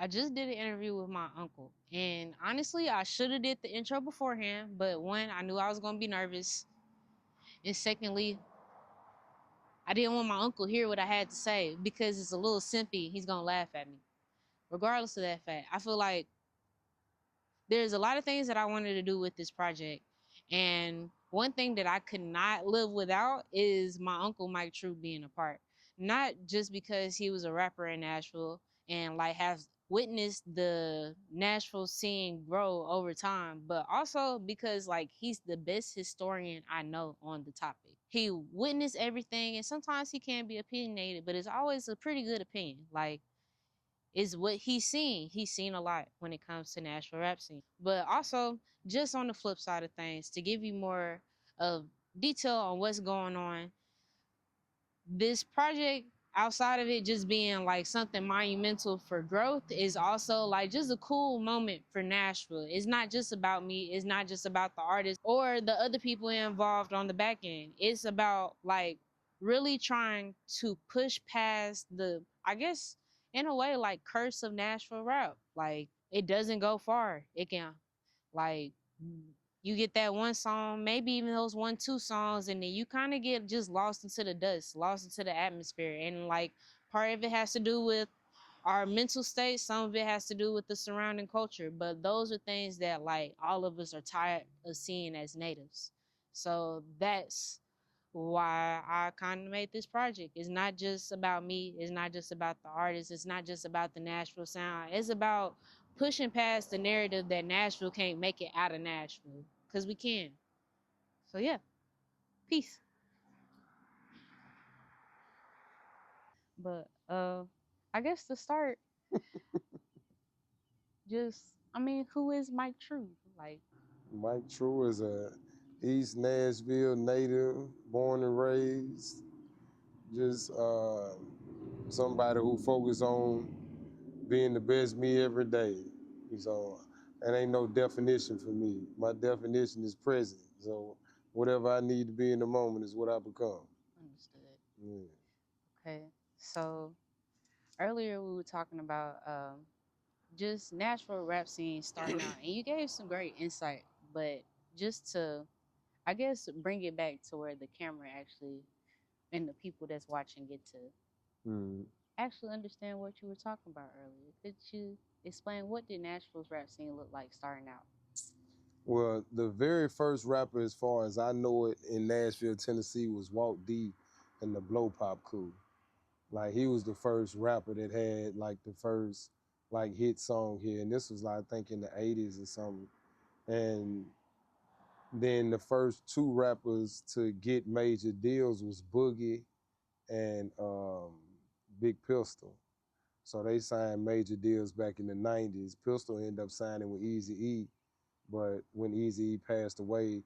I just did an interview with my uncle, and honestly, I should have did the intro beforehand. But one, I knew I was gonna be nervous, and secondly, I didn't want my uncle hear what I had to say because it's a little simpy. He's gonna laugh at me, regardless of that fact. I feel like there's a lot of things that I wanted to do with this project. And one thing that I could not live without is my uncle Mike True being a part. Not just because he was a rapper in Nashville and like has witnessed the Nashville scene grow over time, but also because like he's the best historian I know on the topic. He witnessed everything and sometimes he can be opinionated, but it's always a pretty good opinion. Like is what he's seen. He's seen a lot when it comes to Nashville rap scene. But also, just on the flip side of things, to give you more of detail on what's going on, this project, outside of it just being like something monumental for growth, is also like just a cool moment for Nashville. It's not just about me, it's not just about the artist or the other people involved on the back end. It's about like really trying to push past the, I guess, in a way, like curse of Nashville rap. Like it doesn't go far. It can like you get that one song, maybe even those 1, 2 songs, and then you kind of get just lost into the dust, lost into the atmosphere. And like part of it has to do with our mental state, some of it has to do with the surrounding culture. But those are things that like all of us are tired of seeing as natives. So that's why I kind of made this project. It's not just about me, it's not just about the artist, it's not just about the Nashville sound. It's about pushing past the narrative that Nashville can't make it out of Nashville. Cause we can. So yeah, peace. But I guess to start, just I mean, who is Mike True? Like Mike True is a East Nashville native, born and raised. Just somebody who focus on being the best me every day. So that ain't no definition for me. My definition is present. So whatever I need to be in the moment is what I become. understood. Yeah. Okay. So earlier we were talking about just Nashville rap scene starting out, and you gave some great insight. But just to, I guess, bring it back to where the camera actually and the people that's watching get to Mm. actually understand what you were talking about earlier. Could you explain what did Nashville's rap scene look like starting out? Well, the very first rapper, as far as I know it, in Nashville, Tennessee, was Walt D. and the Blow Pop Crew. Like he was the first rapper that had like the first like hit song here, and this was like I think in the '80s or something. And then the first two rappers to get major deals was Boogie and Big Pistol. So they signed major deals back in the '90s. Pistol ended up signing with Eazy-E, but when Eazy-E passed away,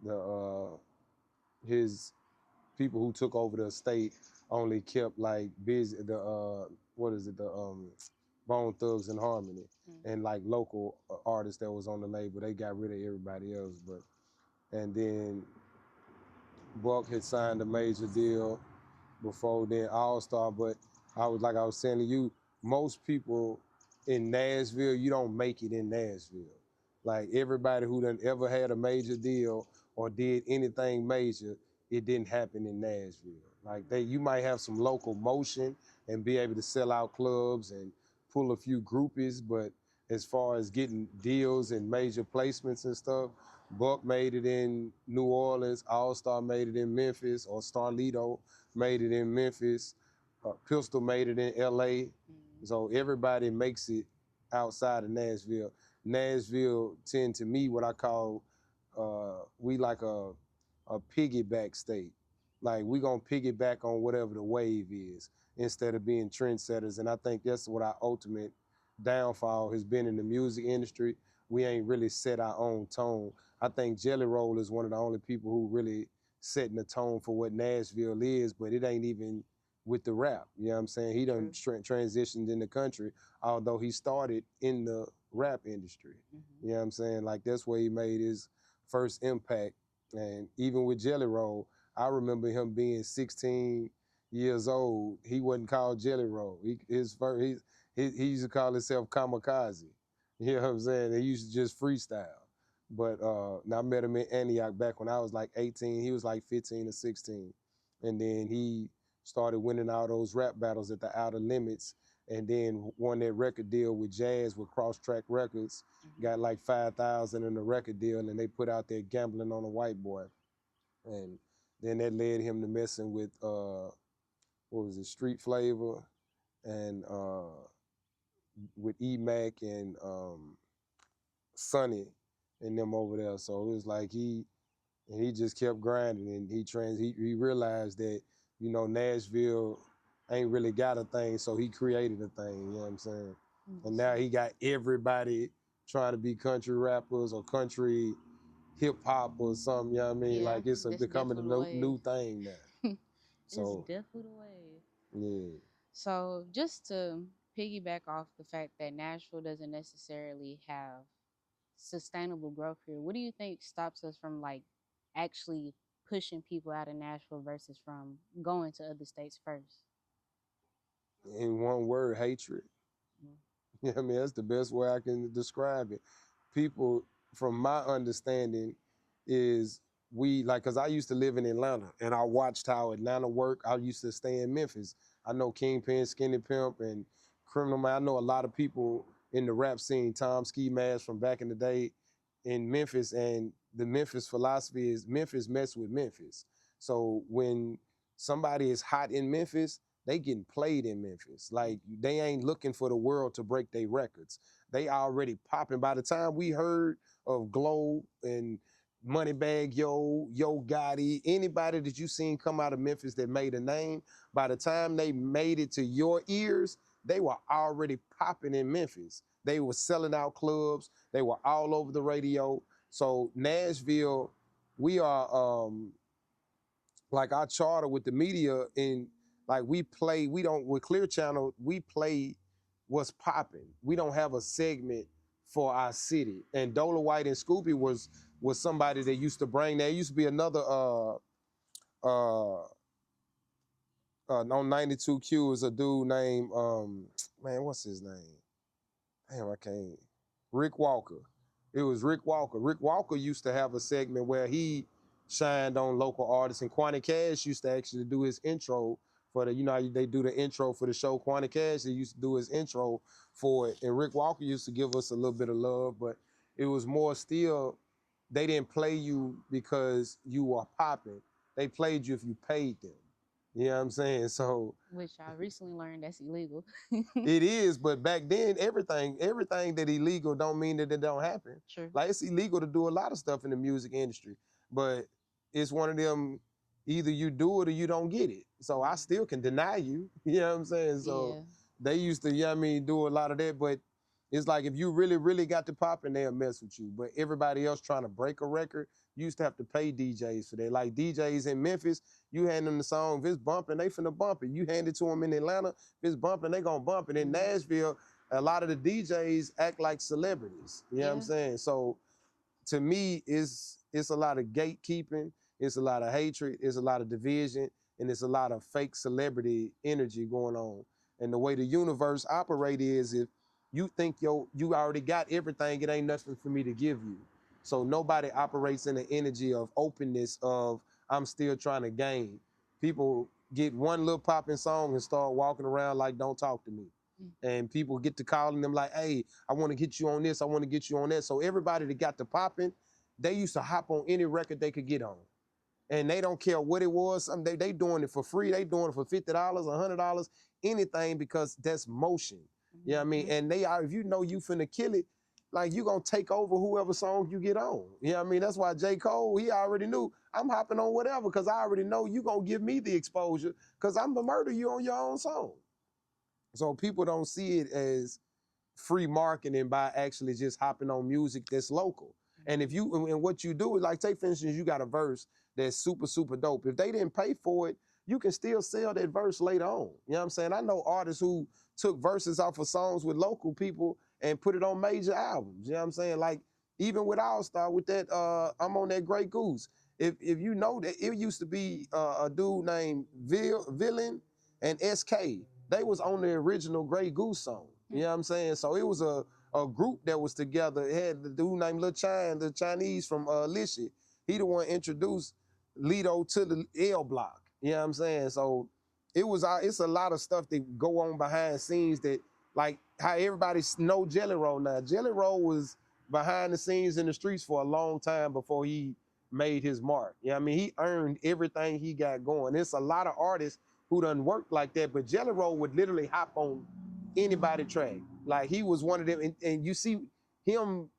the his people who took over the estate only kept like busy the what is it, the Bone Thugs and Harmony, and like local artists that was on the label. They got rid of everybody else, but and then Buck had signed a major deal before then, All Star. But I was saying to you, most people in Nashville, you don't make it in Nashville. Like everybody who done ever had a major deal or did anything major, it didn't happen in Nashville. Like you might have some local motion and be able to sell out clubs and pull a few groupies, but as far as getting deals and major placements and stuff, Buck made it in New Orleans, All Star made it in Memphis, or Starlito made it in Memphis, Pistol made it in L.A. So everybody makes it outside of Nashville. Nashville tend to me what I call we like a piggyback state. Like we gonna piggyback on whatever the wave is instead of being trendsetters. And I think that's what our ultimate downfall has been in the music industry. We ain't really set our own tone. I think Jelly Roll is one of the only people who really setting the tone for what Nashville is, but it ain't even with the rap. You know what I'm saying? He done transitioned in the country, although he started in the rap industry. You know what I'm saying? Like that's where he made his first impact. And even with Jelly Roll, I remember him being 16 years old. He wasn't called Jelly Roll. he used to call himself Kamikaze. You know what I'm saying? He used to just freestyle. But I met him in Antioch back when I was like 18. He was like 15 or 16. And then he started winning all those rap battles at the Outer Limits, and then won that record deal with Jazz with Cross Track Records. Got like 5,000 in the record deal, and they put out there Gambling on a White Boy. And then that led him to messing with what was it, Street Flavor, and with E-Mac and Sonny and them over there. So it was like he just kept grinding, and he realized that, you know, Nashville ain't really got a thing, so he created a thing, you know what I'm saying? And now he got everybody trying to be country rappers or country hip hop or something, you know what I mean? Yeah, like it's becoming a new thing now. So it's definitely the wave. yeah. So just to piggyback off the fact that Nashville doesn't necessarily have sustainable growth here, what do you think stops us from like actually pushing people out of Nashville versus from going to other states first? In one word, hatred. Yeah, I mean, that's the best way I can describe it. People, from my understanding, is we like, because I used to live in Atlanta and I watched how Atlanta worked. I used to stay in Memphis. I know Kingpin, Skinny Pimp, and Criminal Man. I know a lot of people in the rap scene, Tom Ski Mask from back in the day in Memphis. And the Memphis philosophy is Memphis mess with Memphis. So when somebody is hot in Memphis, they getting played in Memphis. Like, they ain't looking for the world to break their records. They already popping. By the time we heard of Glow and Moneybag Yo Gotti, anybody that you seen come out of Memphis that made a name, by the time they made it to your ears, they were already popping in Memphis. They were selling out clubs. They were all over the radio. So Nashville, we are like our charter with the media, in like we don't, with Clear Channel, we play what's popping. We don't have a segment for our city. And Dola White and Scoopy was somebody that used to bring. There used to be another on 92Q is a dude named man, what's his name? Damn, I can't. Rick Walker. It was Rick Walker. Rick Walker used to have a segment where he shined on local artists, and Quanti Cash used to actually do his intro for the, you know how they do the intro for the show, Quanti Cash, they used to do his intro for it. And Rick Walker used to give us a little bit of love, but it was more still, they didn't play you because you were popping. They played you if you paid them. You know what I'm saying? So, which I recently learned that's illegal. it is, but back then, everything that illegal don't mean that it don't happen. Sure. Like, it's illegal to do a lot of stuff in the music industry, but it's one of them, either you do it or you don't get it. So I still can deny you. You know what I'm saying? So they used to, you know what I mean, do a lot of that, but it's like, if you really, really got the pop, and they'll mess with you. But everybody else trying to break a record, you used to have to pay DJs for that. Like DJs in Memphis, you hand them the song, if it's bumping, they finna bump it. You hand it to them in Atlanta, if it's bumping, they gonna bump it. In Nashville, a lot of the DJs act like celebrities. You know what I'm saying? So to me, it's a lot of gatekeeping, it's a lot of hatred, it's a lot of division, and it's a lot of fake celebrity energy going on. And the way the universe operates is, if you think you already got everything, it ain't nothing for me to give you. So nobody operates in the energy of openness of, I'm still trying to gain. People get one little popping song and start walking around like, don't talk to me. And people get to calling them like, hey, I want to get you on this, I want to get you on that. So everybody that got the popping, they used to hop on any record they could get on. And they don't care what it was. They doing it for free. They doing it for $50, $100, anything, because that's motion. You know what I mean? And they are, if you know you finna kill it, like, you gonna take over whoever song you get on. You know what I mean? That's why J. Cole, he already knew, I'm hopping on whatever, because I already know you gonna give me the exposure, because I'm gonna murder you on your own song. So people don't see it as free marketing by actually just hopping on music that's local. And if you, and what you do is, like, take for instance, you got a verse that's super, super dope. If they didn't pay for it, you can still sell that verse later on. You know what I'm saying? I know artists who took verses off of songs with local people and put it on major albums. You know what I'm saying? Like, even with All Star, with that, I'm on that Grey Goose. If you know that, it used to be a dude named Villain and SK. They was on the original Grey Goose song. You know what I'm saying? So it was a group that was together. It had the dude named Lil Chine, the Chinese from Lishi. He the one introduced Lido to the L Block. You know what I'm saying? So it's a lot of stuff that go on behind scenes that, like how everybody know Jelly Roll now. Jelly Roll was behind the scenes in the streets for a long time before he made his mark. You know what I mean? He earned everything he got going. It's a lot of artists who done worked like that, but Jelly Roll would literally hop on anybody track. Like he was one of them, and you see him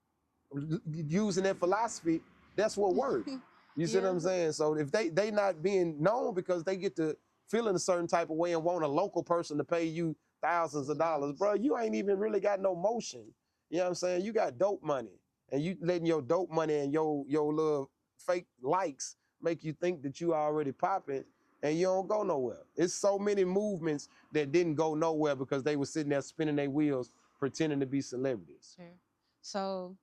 using that philosophy. That's what worked. You see what I'm saying? So if they not being known because they get to feel in a certain type of way and want a local person to pay you thousands of dollars, bro, you ain't even really got no motion. You know what I'm saying? You got dope money, and you letting your dope money and your little fake likes make you think that you already popping, and you don't go nowhere. It's so many movements that didn't go nowhere because they were sitting there spinning their wheels pretending to be celebrities. Sure. So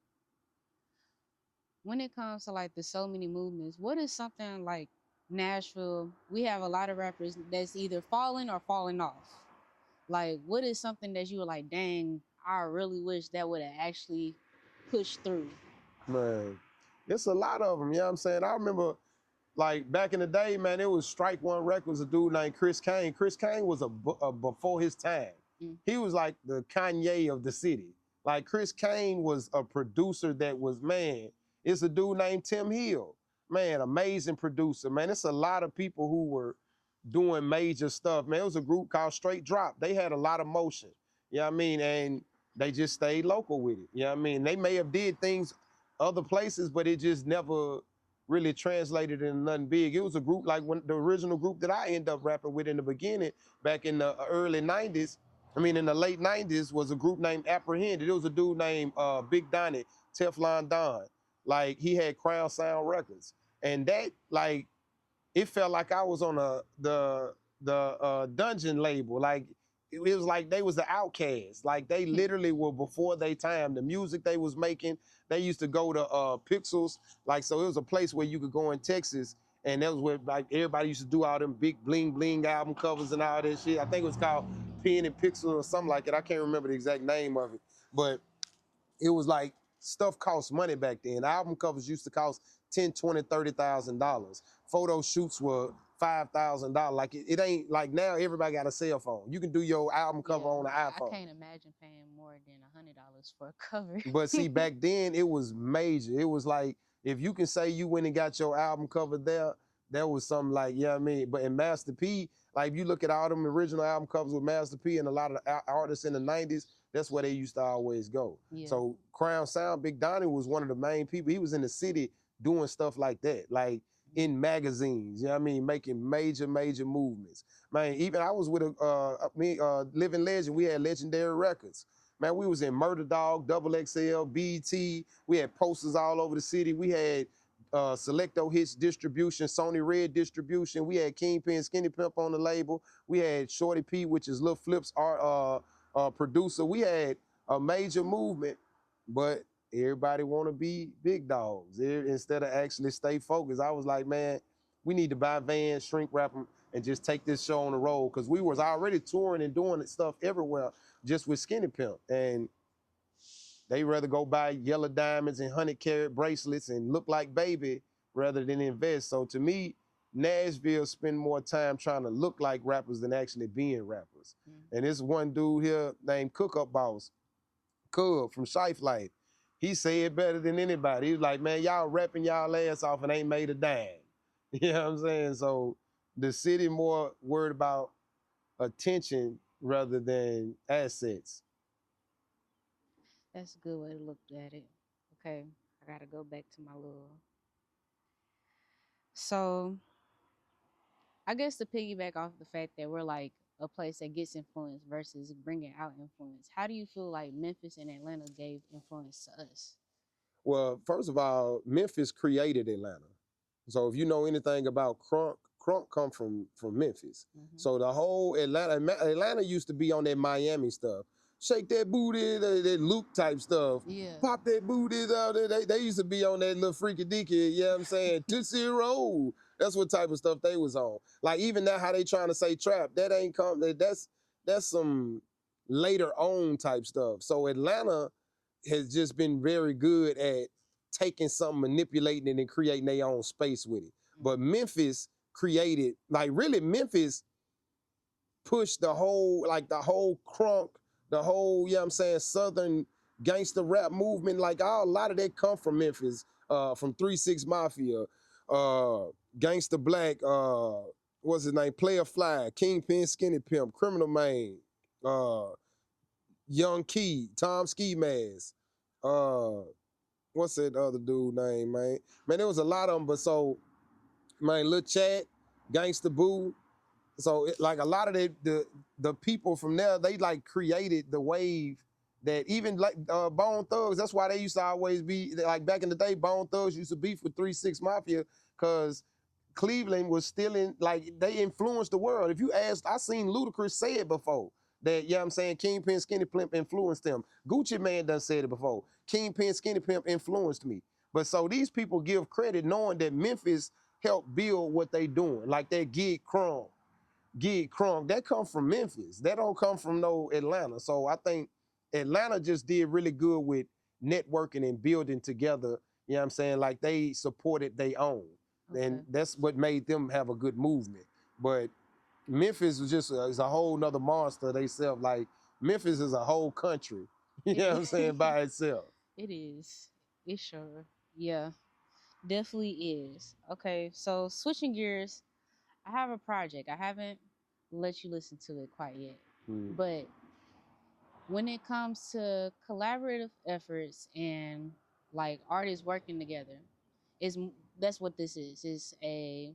when it comes to like the so many movements, what is something like Nashville? We have a lot of rappers that's either falling or falling off. Like, what is something that you were like, dang, I really wish that would have actually pushed through? Man, it's a lot of them. You know what I'm saying? I remember like back in the day, man, it was Strike One Records, a dude named Chris Kane. Chris Kane was a before his time. He was like the Kanye of the city. Like Chris Kane was a producer that was, man, it's a dude named Tim Hill. Man, amazing producer, man. It's a lot of people who were doing major stuff, man. It was a group called Straight Drop. They had a lot of motion, you know what I mean? And they just stayed local with it, you know what I mean? They may have did things other places, but it just never really translated into nothing big. It was a group like when the original group that I ended up rapping with in the beginning, back in the early 90s, in the late 90s, was a group named Apprehended. It was a dude named Big Donnie, Teflon Don. Like, he had Crown Sound Records. And that, like, it felt like I was on the Dungeon label. Like, it was like they was the outcasts. Like, they literally were before their time. The music they was making, they used to go to Pixels. Like, so it was a place where you could go in Texas, and that was where like everybody used to do all them big bling bling album covers and all that shit. I think it was called Pen and Pixel or something like it. I can't remember the exact name of it, but it was like stuff cost money back then. Album covers used to cost $10, $20, $30,000. Photo shoots were $5,000. Like it ain't like now everybody got a cell phone. You can do your album cover on an iPhone. I can't imagine paying more than $100 for a cover. But see, back then it was major. It was like if you can say you went and got your album cover there, that was something like, yeah, you know what I mean. But in Master P, like if you look at all them original album covers with Master P and a lot of the artists in the 90s, that's where they used to always go. Yeah. So Crown Sound, Big Donnie was one of the main people. He was in the city doing stuff like that, like in magazines, you know what I mean, making major movements. Man, even I was with Living Legend. We had Legendary Records. Man, we was in Murder Dog, Double XL, BT. We had posters all over the city. We had Selecto Hits distribution, Sony Red distribution. We had Kingpin Skinny Pimp on the label. We had Shorty P, which is Lil Flip's producer. We had a major movement, but everybody want to be big dogs instead of actually stay focused. I was like, man, we need to buy vans, shrink wrap them, and just take this show on the road, because we was already touring and doing stuff everywhere just with Skinny Pimp. And they rather go buy yellow diamonds and 100-carat bracelets and look like baby rather than invest. So to me, Nashville spend more time trying to look like rappers than actually being rappers. And this one dude here named Cook Up Boss, Cub from Shife Life, he said better than anybody. He was like, man, y'all rapping y'all ass off and ain't made a dime. You know what I'm saying? So the city more worried about attention rather than assets. That's a good way to look at it. Okay, I gotta go back to my little. So, I guess to piggyback off the fact that we're like a place that gets influence versus bringing out influence, how do you feel like Memphis and Atlanta gave influence to us? Well, first of all, Memphis created Atlanta. So if you know anything about Crunk come from Memphis. So the whole Atlanta used to be on that Miami stuff. Shake that booty, that Luke type stuff. Yeah. Pop that booty out there. They used to be on that little freaky deaky, you know what I'm saying? Tootsie Roll. That's what type of stuff they was on. Like even now how they trying to say trap, that ain't come, that's some later on type stuff. So Atlanta has just been very good at taking something, manipulating it, and creating their own space with it. But Memphis created, like really Memphis pushed the whole crunk, the whole, you know what I'm saying, Southern gangster rap movement. Like a lot of that come from Memphis, from 3-6 Mafia, Gangsta Black, what's his name? Player Fly, Kingpin, Skinny Pimp, Criminal Main, Young Key, Tom Ski Mask, what's that other dude name, man? Man, there was a lot of them, but so, man, Lil Chat, Gangsta Boo. So like a lot of the people from there, they like created the wave that even like Bone Thugs, that's why they used to always be, like back in the day, Bone Thugs used to beef with 3-6 Mafia, because Cleveland was still in, like they influenced the world. If you asked, I seen Ludacris say it before, that, you know what I'm saying, Kingpin Skinny Pimp influenced them. Gucci Man done said it before. Kingpin Skinny Pimp influenced me. But so these people give credit knowing that Memphis helped build what they doing, like that Gig Crunk, that come from Memphis. That don't come from no Atlanta. So I think Atlanta just did really good with networking and building together. You know what I'm saying? Like they supported their own. Okay. And that's what made them have a good movement. But Memphis was just is a whole nother monster they self. Like Memphis is a whole country. You know what I'm saying? By itself. It is. It sure. Yeah, definitely is. Okay, so switching gears, I have a project. I haven't let you listen to it quite yet. But when it comes to collaborative efforts and like artists working together, is that's what this is. It's a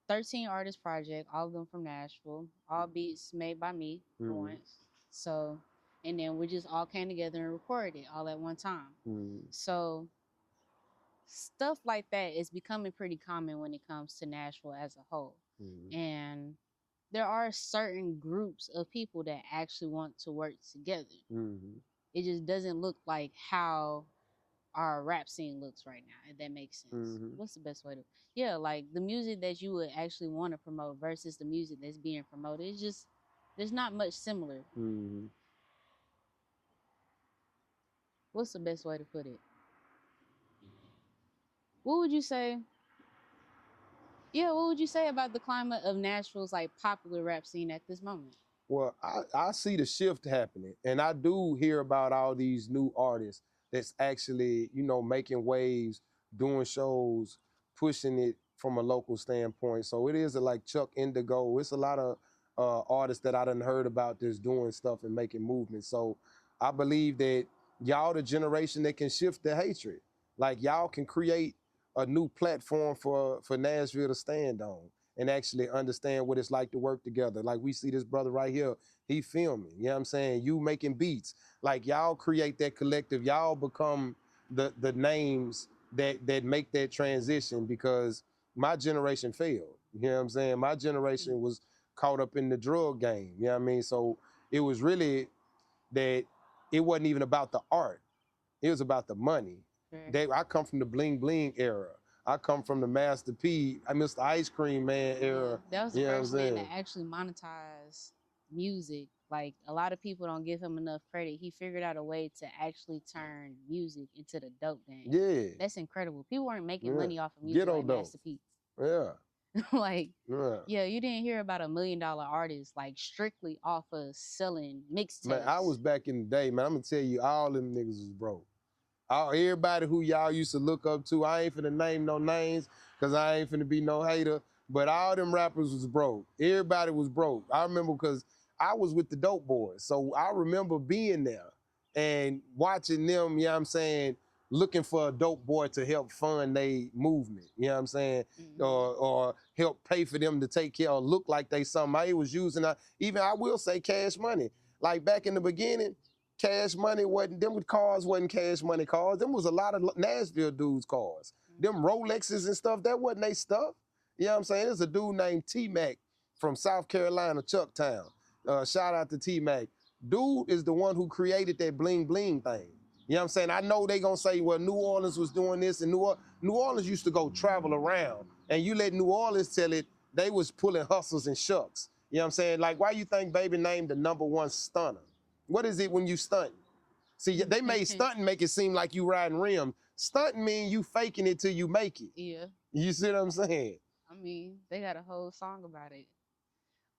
13 artist project, all of them from Nashville, all beats made by me for once. So, and then we just all came together and recorded it all at one time. So stuff like that is becoming pretty common when it comes to Nashville as a whole. And there are certain groups of people that actually want to work together. It just doesn't look like how our rap scene looks right now, if that makes sense. What's the best way to, yeah, like the music that you would actually want to promote versus the music that's being promoted, it's just, there's not much similar. What's the best way to put it? What would you say? Yeah, what would you say about the climate of Nashville's like popular rap scene at this moment? Well, I see the shift happening, and I do hear about all these new artists that's actually, you know, making waves, doing shows, pushing it from a local standpoint. So it is like Chuck Indigo. It's a lot of artists that I done heard about that's doing stuff and making movements. So I believe that y'all the generation that can shift the hatred. Like y'all can create a new platform for Nashville to stand on and actually understand what it's like to work together. Like we see this brother right here, he filming, you know what I'm saying? You making beats. Like y'all create that collective, y'all become the names that make that transition, because my generation failed. You know what I'm saying? My generation was caught up in the drug game, you know what I mean? So it was really that it wasn't even about the art. It was about the money. I come from the bling bling era. I come from the Master P, Mr. Ice Cream Man era. That was the first man that actually monetized music. Like a lot of people don't give him enough credit. He figured out a way to actually turn music into the dope game. Yeah. That's incredible. People weren't making money off of music like Master P. Yeah. Like, yeah, you didn't hear about $1 million artists like strictly off of selling mixtapes. Man, I was back in the day, man. I'm gonna tell you, all them niggas was broke. Everybody who y'all used to look up to, I ain't finna name no names, cause I ain't finna be no hater, but all them rappers was broke. Everybody was broke. I remember because I was with the Dope Boys, so I remember being there and watching them, you know what I'm saying, looking for a dope boy to help fund their movement, you know what I'm saying, or help pay for them to take care or look like they something. I was using, even I will say Cash Money. Like back in the beginning, Cash Money wasn't, them cars wasn't Cash Money cars. Them was a lot of Nashville dudes' cars. Them Rolexes and stuff, that wasn't they stuff. You know what I'm saying? There's a dude named T-Mac from South Carolina, Chucktown. Shout out to T-Mac. Dude is the one who created that bling bling thing. You know what I'm saying? I know they gonna say, well, New Orleans was doing this, and New Orleans used to go travel around, and you let New Orleans tell it, they was pulling hustles and shucks. You know what I'm saying? Like, why you think Baby named the #1 stunner? What is it when you stunt? See, they made stunting make it seem like you riding rims. Stunting mean you faking it till you make it. Yeah. You see what I'm saying? I mean, they got a whole song about it.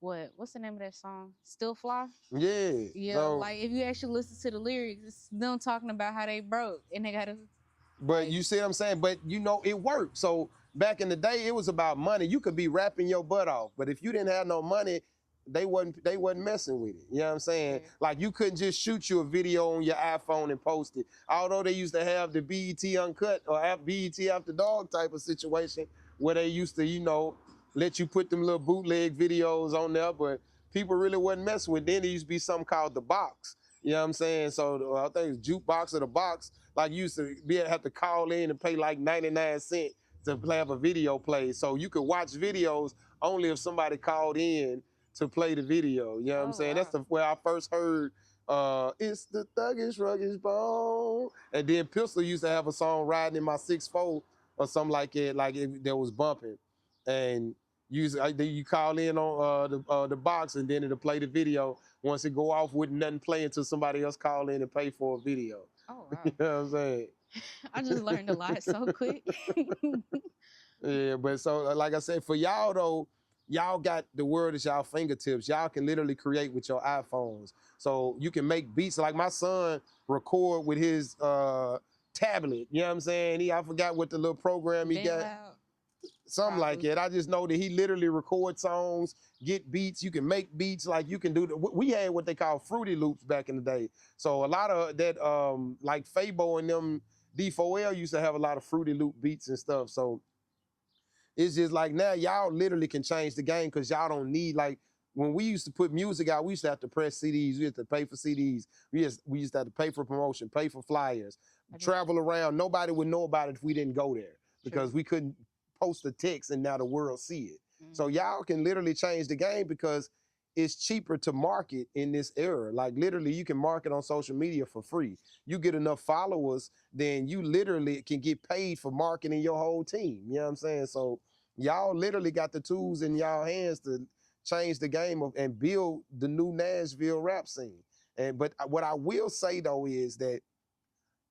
What's the name of that song? Still Fly? Yeah. Yeah, So, like if you actually listen to the lyrics, it's them talking about how they broke and they gotta but like, you see what I'm saying? But you know, it worked. So back in the day, it was about money. You could be rapping your butt off, but if you didn't have no money, they wasn't messing with it. You know what I'm saying? Yeah. Like you couldn't just shoot you a video on your iPhone and post it. Although they used to have the BET Uncut or BET After Dark type of situation where they used to, you know, let you put them little bootleg videos on there, but people really wasn't messing with it. Then there used to be something called the box. You know what I'm saying? So I think it's jukebox or the box. Like you used to have to call in and pay like 99 cents to have a video play. So you could watch videos only if somebody called in to play the video. You know what I'm saying? wow. That's where I first heard it's the thuggish ruggish bone. And then Pistol used to have a song riding in my 6'4" or something like it, that was bumping. And you call in on the box and then it'll play the video. Once it go off with nothing playing until somebody else call in and pay for a video. Oh You wow. know what I'm saying? I just learned a lot so quick. Yeah, but so like I said, for y'all though, y'all got the world at y'all fingertips. Y'all can literally create with your iPhones. So you can make beats. Like my son record with his tablet. You know what I'm saying? I forgot what the little program he got. Loud. Something like that. I just know that he literally records songs, get beats. You can make beats. Like you can do. We had what they call Fruity Loops back in the day. So a lot of that, like Fabo and them D4L used to have a lot of Fruity Loop beats and stuff. So it's just like now y'all literally can change the game because y'all don't need like when we used to put music out, we used to have to press CDs, we used to pay for CDs, we used to have to pay for promotion, pay for flyers, travel around. Nobody would know about it if we didn't go there because we couldn't post a text and now the world see it. So y'all can literally change the game because it's cheaper to market in this era. Like literally you can market on social media for free. You get enough followers, then you literally can get paid for marketing your whole team. You know what I'm saying? So y'all literally got the tools in y'all hands to change the game and build the new Nashville rap scene. But what I will say though is that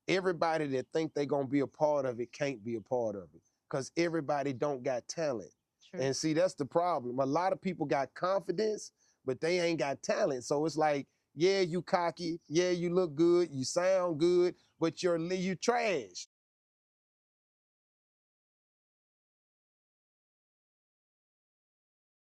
everybody that think they gonna be a part of it can't be a part of it because everybody don't got talent. True. And see, that's the problem. A lot of people got confidence, but they ain't got talent. So it's like, yeah, you cocky, yeah, you look good, you sound good, but you trash.